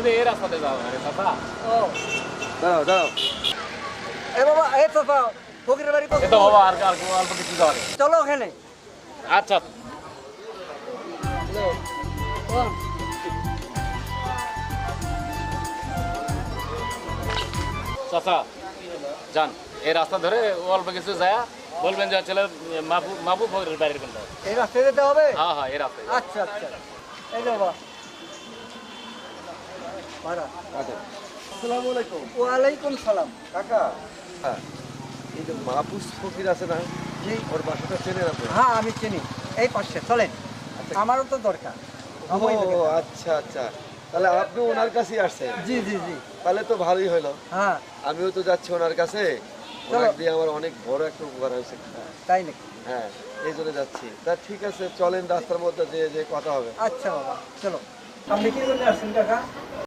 কিন্তু এই রাস্তাতে যাওয়া হয় চাচা। ও দাঁড়াও দাঁড়াও। এ বাবা এই তো ফকিরের বাড়ি কত এ তো বাবা আর আর অল্প কিছু যাওয়া নেই। চলো ওখানে আচ্ছা চাচা যান, এই রাস্তা ধরে অল্প কিছু যায় বলবেন যে ছেলে মাহবু মাহবুব ফকিরের বাড়ির কোনটা। এই রাস্তায় যেতে হবে হ্যাঁ হ্যাঁ এই রাস্তায়। আচ্ছা আচ্ছা এই যে বাবা ভাড়া আসসালামু আলাইকুম। ওয়ালাইকুম সালাম কাকা, হ্যাঁ, এই যে মাহফুজ ফকির আছে না, জি ওর বাসাটা চেনেন আপনি? হ্যাঁ আমি চিনি এই পাশে চলেন আমারও তো দরকার সময় লাগে। ও আচ্ছা আচ্ছা, তাহলে আপনি ওনার কাছেই আসছেন। জি জি জি তাহলে তো ভালোই হলো, হ্যাঁ আমিও তো যাচ্ছি ওনার কাছে। ওনার দিয়ে আমার অনেক বড় একটা উপকার হয়েছে। তাই নাকি হ্যাঁ, এই জন্য যাচ্ছি। তা ঠিক আছে, চলেন রাস্তার মধ্যে যে কথা হবে। আচ্ছা বাবা চলো আপনি কি জন্য আসছেন কাকা